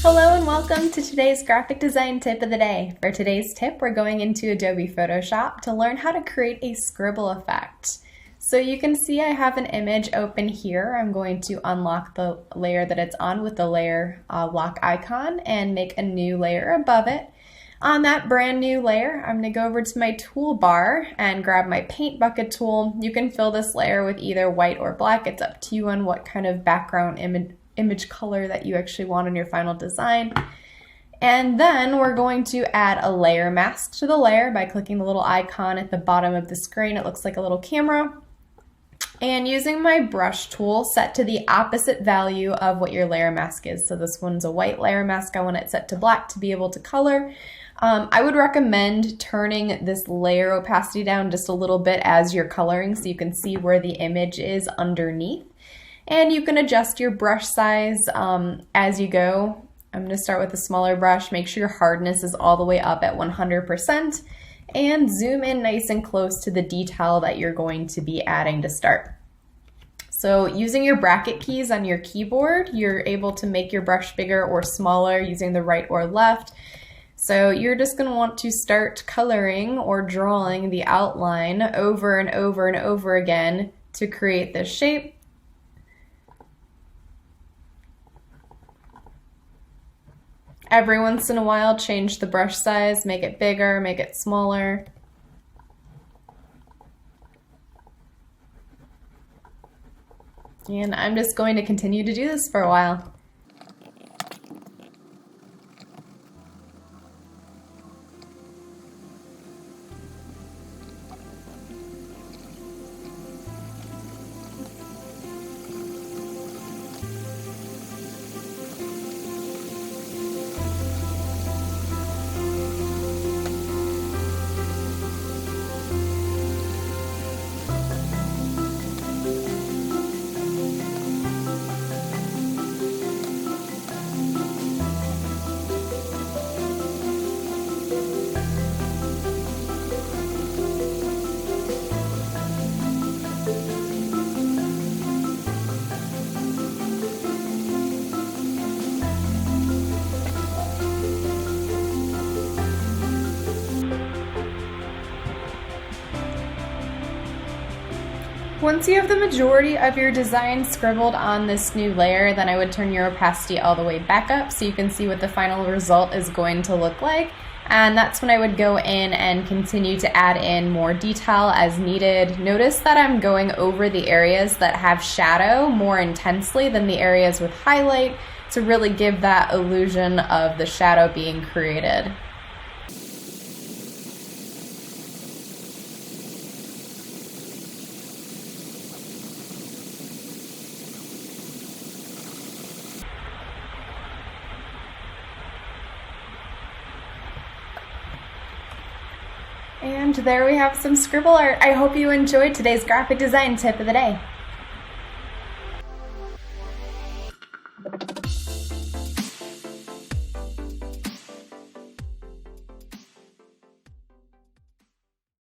Hello and welcome to today's graphic design tip of the day. For today's tip, we're going into Adobe Photoshop to learn how to create a scribble effect. So you can see I have an image open here. I'm going to unlock the layer that it's on with the layer lock icon and make a new layer above it. On that brand new layer, I'm going to go over to my toolbar and grab my paint bucket tool. You can fill this layer with either white or black. It's up to you on what kind of background image color that you actually want in your final design. And then we're going to add a layer mask to the layer by clicking the little icon at the bottom of the screen. It looks like a little camera. And using my brush tool set to the opposite value of what your layer mask is. So this one's a white layer mask. I want it set to black to be able to color. I would recommend turning this layer opacity down just a little bit as you're coloring so you can see where the image is underneath. And you can adjust your brush size as you go. I'm going to start with a smaller brush. Make sure your hardness is all the way up at 100% and zoom in nice and close to the detail that you're going to be adding to start. So using your bracket keys on your keyboard, you're able to make your brush bigger or smaller using the right or left. So you're just going to want to start coloring or drawing the outline over and over and over again to create this shape. Every once in a while, change the brush size, make it bigger, make it smaller. And I'm just going to continue to do this for a while. Once you have the majority of your design scribbled on this new layer, then I would turn your opacity all the way back up so you can see what the final result is going to look like. And that's when I would go in and continue to add in more detail as needed. Notice that I'm going over the areas that have shadow more intensely than the areas with highlight to really give that illusion of the shadow being created. And there we have some scribble art. I hope you enjoyed today's graphic design tip of the day.